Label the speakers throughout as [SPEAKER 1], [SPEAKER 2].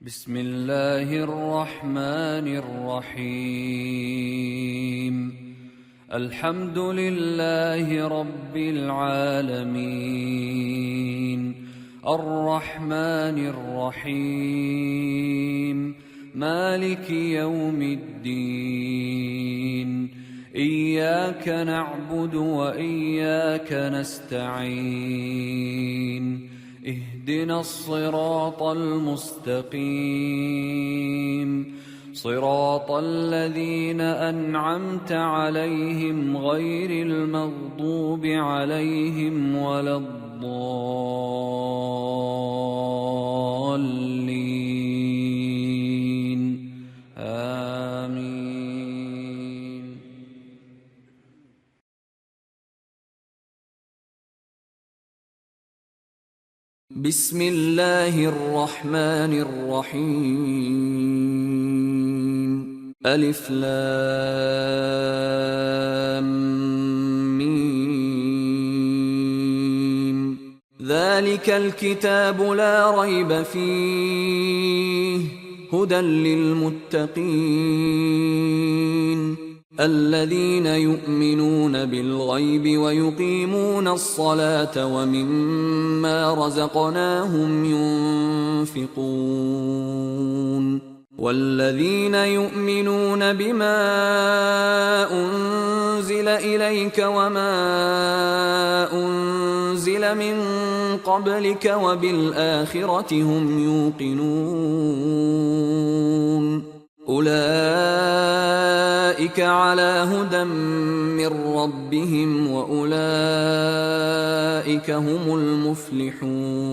[SPEAKER 1] بسم الله الرحمن الرحيم. الحمد لله رب العالمين، الرحمن الرحيم، مالك يوم الدين. إياك نعبد وإياك نستعين. اهدنا الصراط المستقيم، صراط الذين أنعمت عليهم غير المغضوب عليهم ولا الضالين. آمين. بسم الله الرحمن الرحيم. ألف لام ميم. ذلك الكتاب لا ريب فيه هدى للمتقين الذين يؤمنون بالغيب ويقيمون الصلاة ومما رزقناهم ينفقون والذين يؤمنون بما أنزل إليك وما أنزل من قبلك وبالآخرة هم يوقنون أولئك على هدى من ربهم وأولئك هم المفلحون.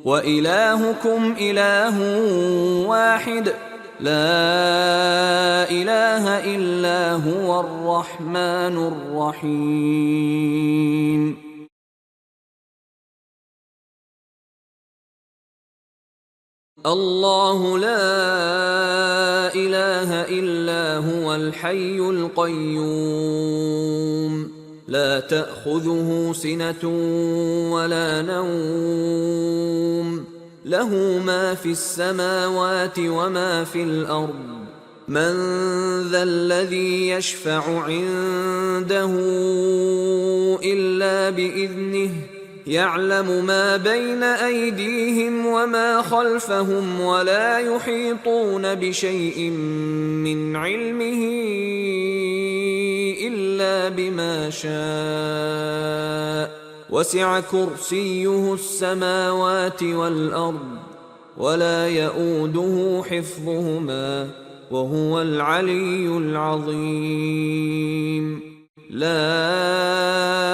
[SPEAKER 1] وإلهكم إله واحد لا إله إلا هو الرحمن الرحيم. الله لا إله إلا هو الحي القيوم لا تأخذه سنة ولا نوم له ما في السماوات وما في الأرض من ذا الذي يشفع عنده إلا بإذنه يعلم ما بين أيديهم وما خلفهم ولا يحيطون بشيء من علمه إلا بما شاء وسع كرسيه السماوات والأرض ولا يؤوده حفظهما وهو العلي العظيم. لا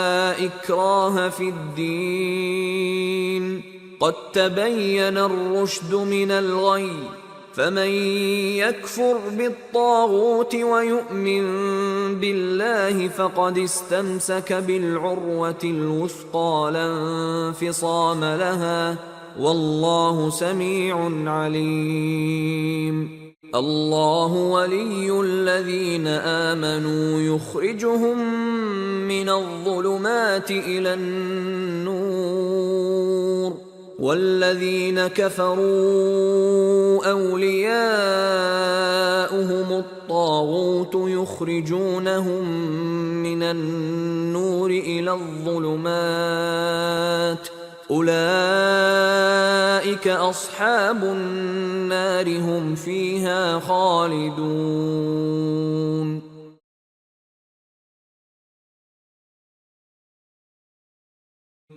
[SPEAKER 1] إكراه في الدين قد تبين الرشد من الغي فمن يكفر بالطاغوت ويؤمن بالله فقد استمسك بالعروة الوثقى لا انفصام لها والله سميع عليم. الله ولي الذين آمنوا يخرجهم من الظلمات إلى النور والذين كفروا أولياؤهم الطاغوت يخرجونهم من النور إلى الظلمات أولئك أصحاب النار هم فيها خالدون.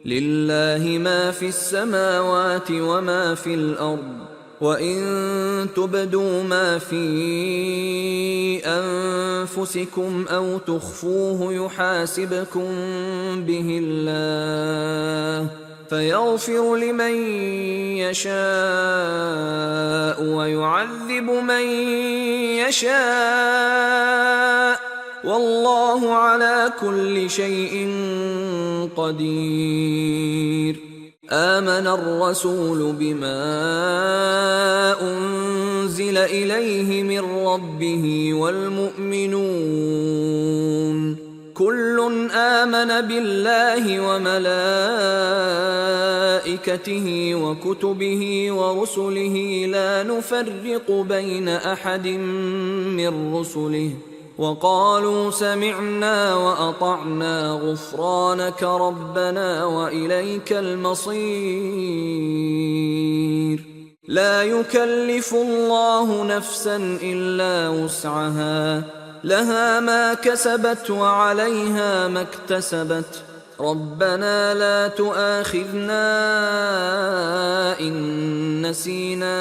[SPEAKER 1] لله ما في السماوات وما في الأرض وإن تبدوا ما في أنفسكم أو تخفوه يحاسبكم به الله فيغفر لمن يشاء ويعذب من يشاء والله على كل شيء قدير. آمن الرسول بما أنزل إليه من ربه والمؤمنون كل آمن بالله وملائكته وكتبه ورسله لا نفرق بين أحد من رسله وقالوا سمعنا وأطعنا غفرانك ربنا وإليك المصير. لا يكلف الله نفسا إلا وسعها، لها ما كسبت وعليها ما اكتسبت. ربنا لا تؤاخذنا إن نسينا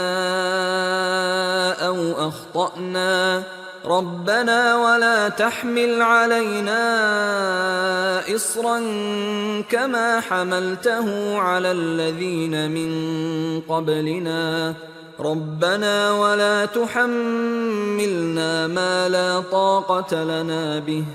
[SPEAKER 1] أو أخطأنا، ربنا ولا تحمل علينا إصرا كما حملته على الذين من قبلنا، ربنا ولا تحملنا ما لا طاقة لنا به،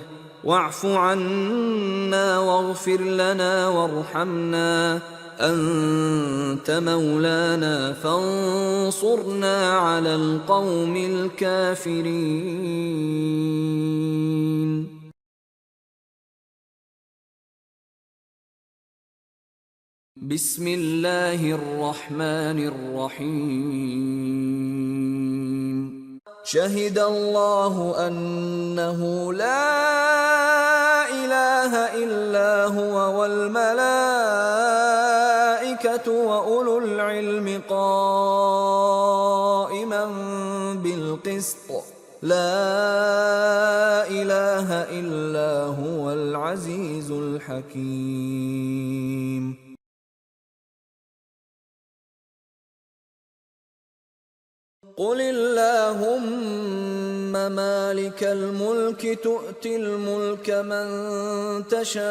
[SPEAKER 1] واعف عنا واغفر لنا وارحمنا، أنت مولانا فانصرنا على القوم الكافرين. بسم الله الرحمن الرحيم. شهد الله أنه لا إله إلا هو والملائكة وأولو العلم قائما بالقسط، لا إله إلا هو العزيز الحكيم. قل اللهم مالك الملك تؤتي الملك من تشاء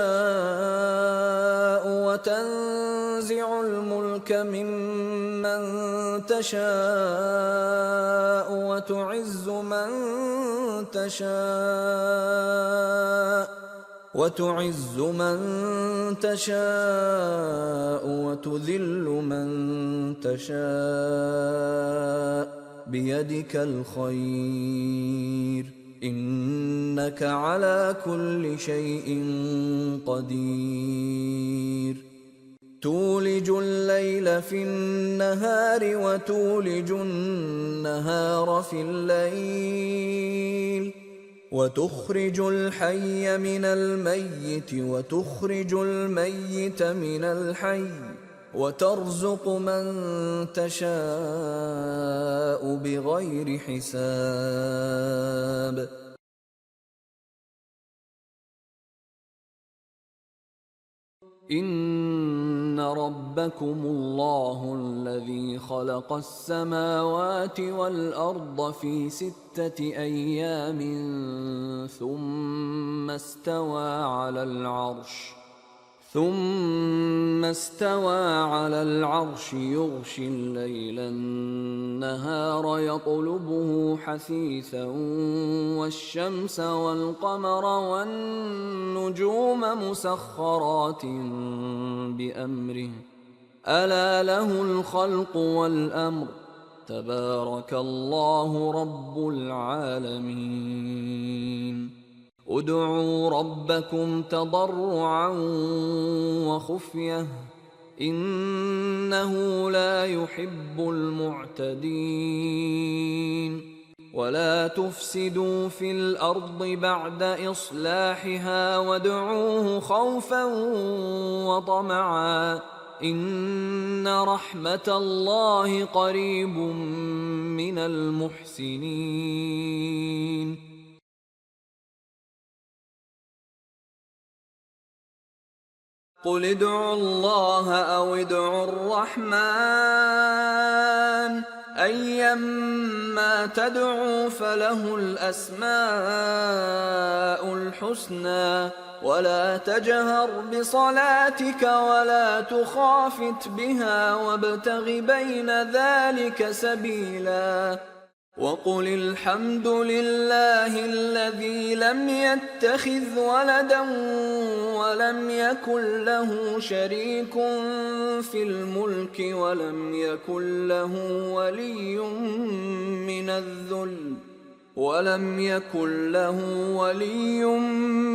[SPEAKER 1] وتنزع الملك ممن تشاء وتعز من تشاء وتذل من تشاء بيدك الخير، إنك على كل شيء قدير. تولج الليل في النهار وتولج النهار في الليل، وتخرج الحي من الميت وتخرج الميت من الحي، وترزق من تشاء بغير حساب. إن ربكم الله الذي خلق السماوات والأرض في 6 أيام ثم استوى على العرش يغشي الليل النهار يطلبه حثيثا والشمس والقمر والنجوم مسخرات بأمره ألا له الخلق والأمر تبارك الله رب العالمين. ادعوا ربكم تضرعا وخفية إنه لا يحب المعتدين. ولا تفسدوا في الأرض بعد إصلاحها وادعوه خوفا وطمعا إن رحمة الله قريب من المحسنين. قل ادعوا الله أو ادعوا الرحمن أيما تدعوا فله الأسماء الحسنى ولا تجهر بصلاتك ولا تخافت بها وابتغ بين ذلك سبيلا. وقل الحمد لله الذي لم يتخذ ولدا ولم يكن له شريك في الملك ولم يكن له ولي من الذل ولم يكن له ولي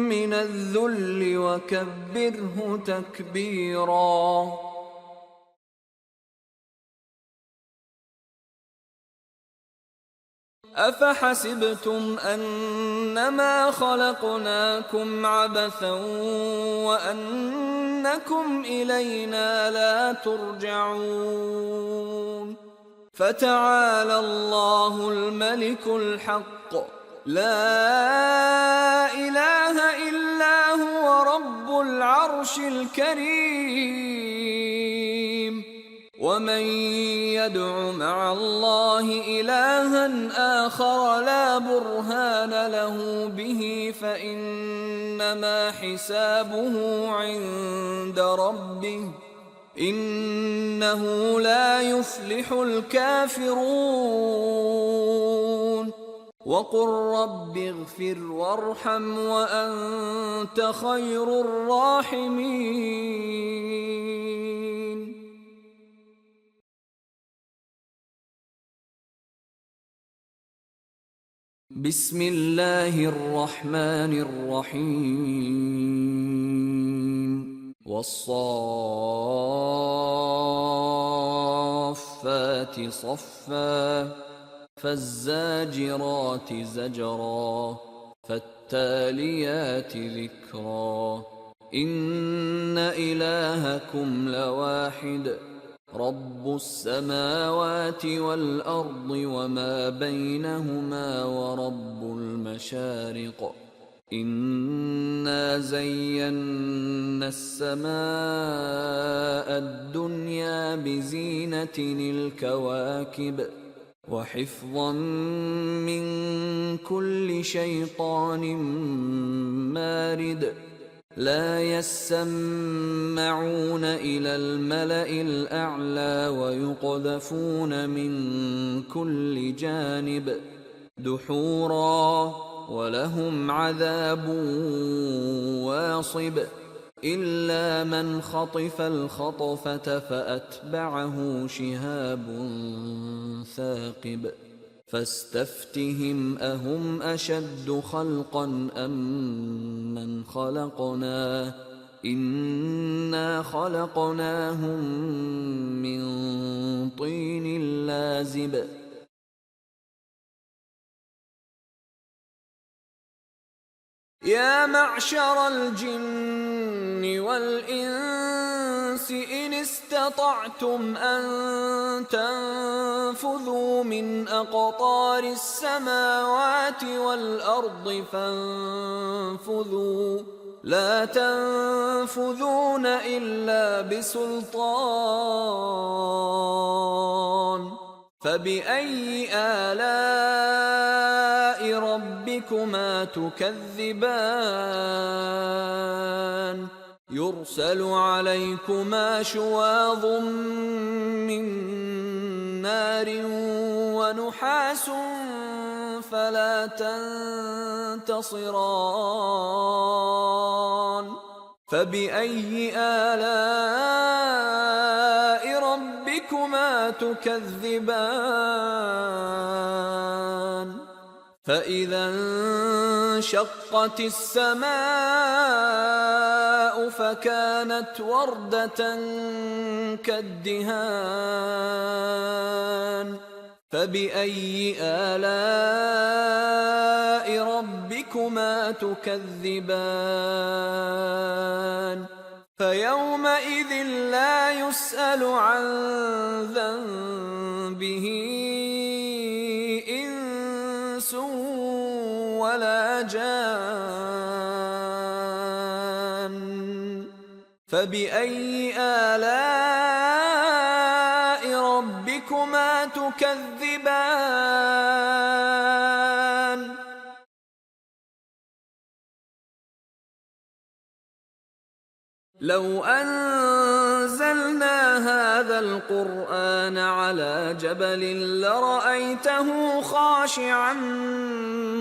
[SPEAKER 1] من الذل وكبره تكبيرا. أفحسبتم أنما خلقناكم عبثا وأنكم إلينا لا ترجعون فتعالى الله الملك الحق لا إله إلا هو رب العرش الكريم. ومن يدع مع الله إلها آخر لا برهان له به فإنما حسابه عند ربه إنه لا يفلح الكافرون. وقل رب اغفر وارحم وأنت خير الراحمين. بسم الله الرحمن الرحيم. والصافات صفا فالزاجرات زجرا فالتاليات ذكرا إن إلهكم لواحد رب السماوات والأرض وما بينهما ورب المشارق إنا زينا السماء الدنيا بزينة الكواكب وحفظا من كل شيطان مارد لا يسمعون إلى الملأ الأعلى ويقذفون من كل جانب دحورا ولهم عذاب واصب إلا من خطف الخطفة فأتبعه شهاب ثاقب فاستفتهم أهم أشد خلقا أم من خلقنا إنا خلقناهم من طين لازب. يا معشر الجن والإنس إن استطعتم أن تنفذوا من أقطار السماوات والأرض فانفذوا لا تنفذون إلا بسلطان. فبأي آلاء ربكما تكذبان يرسل عليكما شواظ من نار ونحاس فلا تنتصران. فبأي آلاء ربكما تكذبان فإذا انشقت السماء فكانت وردة كالدهان. فبأي آلاء ربكما تكذبان فيومئذ لا يسأل عن ذنبه إنس ولا جان. فبأي آلاء ربكما تكذبان لو أنزلنا هذا القرآن على جبل لرأيته خاشعا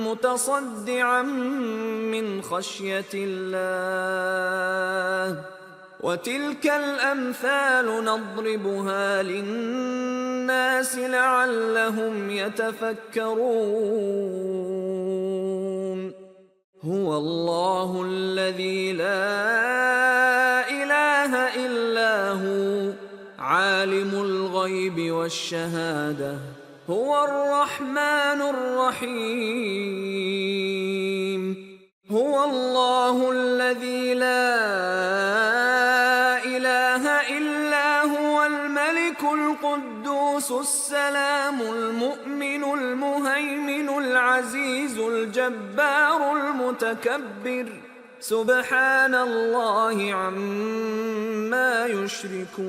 [SPEAKER 1] متصدعا من خشية الله وتلك الأمثال نضربها للناس الناس لعلهم يتفكرون هو الله الذي لا إله إلا هو عالم الغيب والشهادة هو الرحمن الرحيم هو الله الذي لا إله إلا هو الملك القدوس السلام المؤمن المهيمن العزيز الجبار المتكبر سبحان الله عما يشركون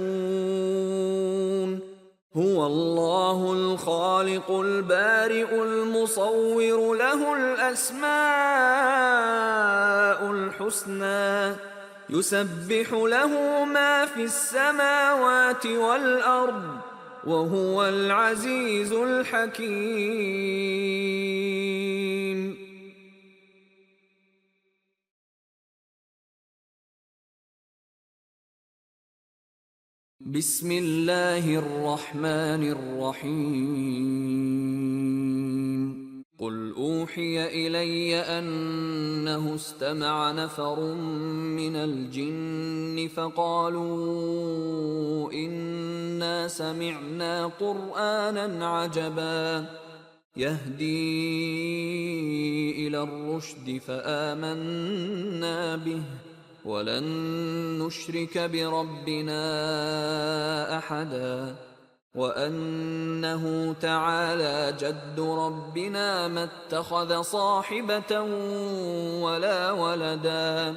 [SPEAKER 1] هو الله الخالق البارئ المصور له الأسماء الحسنى يسبح له ما في السماوات والأرض وهو العزيز الحكيم بسم الله الرحمن الرحيم قل أوحي إلي أنه استمع نفر من الجن فقالوا إنا سمعنا قرآنا عجبا يهدي إلى الرشد فآمنا به ولن نشرك بربنا أحدا وأنه تعالى جد ربنا ما اتخذ صاحبة ولا ولدا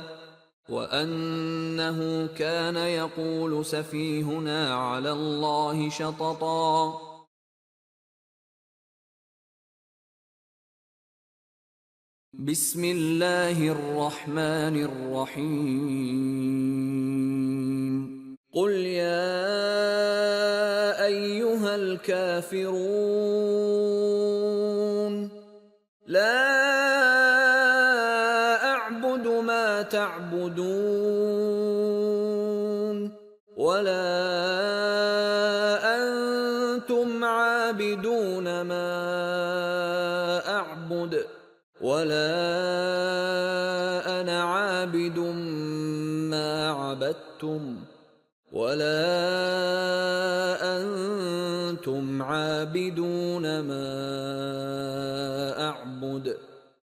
[SPEAKER 1] وأنه كان يقول سفيهنا على الله شططا بسم الله الرحمن الرحيم قل يا أيها الكافرون لا أعبد ما تعبدون ولا أنتم عابدون ما أعبد ولا أنا عابد ما عبدتم ولا أنتم عابدون ما أعبد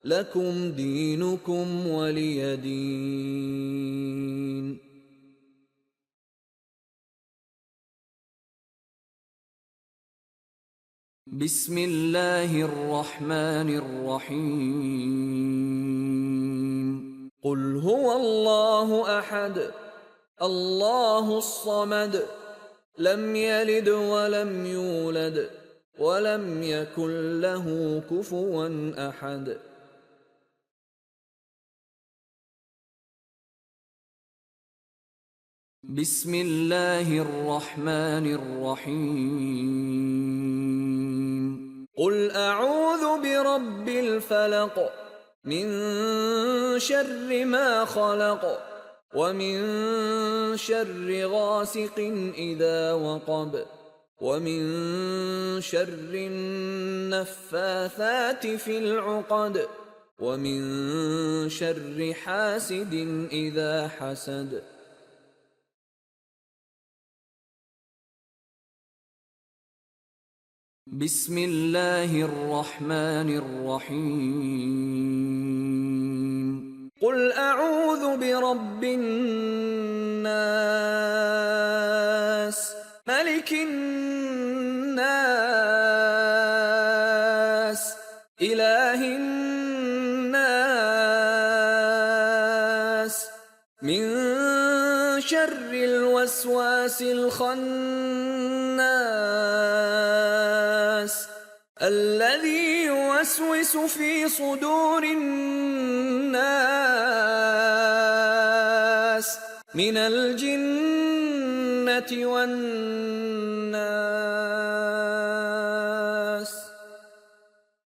[SPEAKER 1] لكم دينكم ولي دين بسم الله الرحمن الرحيم قل هو الله أحد الله الصمد لم يلد ولم يولد ولم يكن له كفوا أحد بسم الله الرحمن الرحيم قل أعوذ برب الفلق من شر ما خلق ومن شر غاسق إذا وقب ومن شر النفاثات في العقد ومن شر حاسد إذا حسد بسم الله الرحمن الرحيم قل أعوذ برب الناس ملك الناس إله الناس من شر الوسواس الخناس الذي يوسوس في صدور الناس من الجنة والناس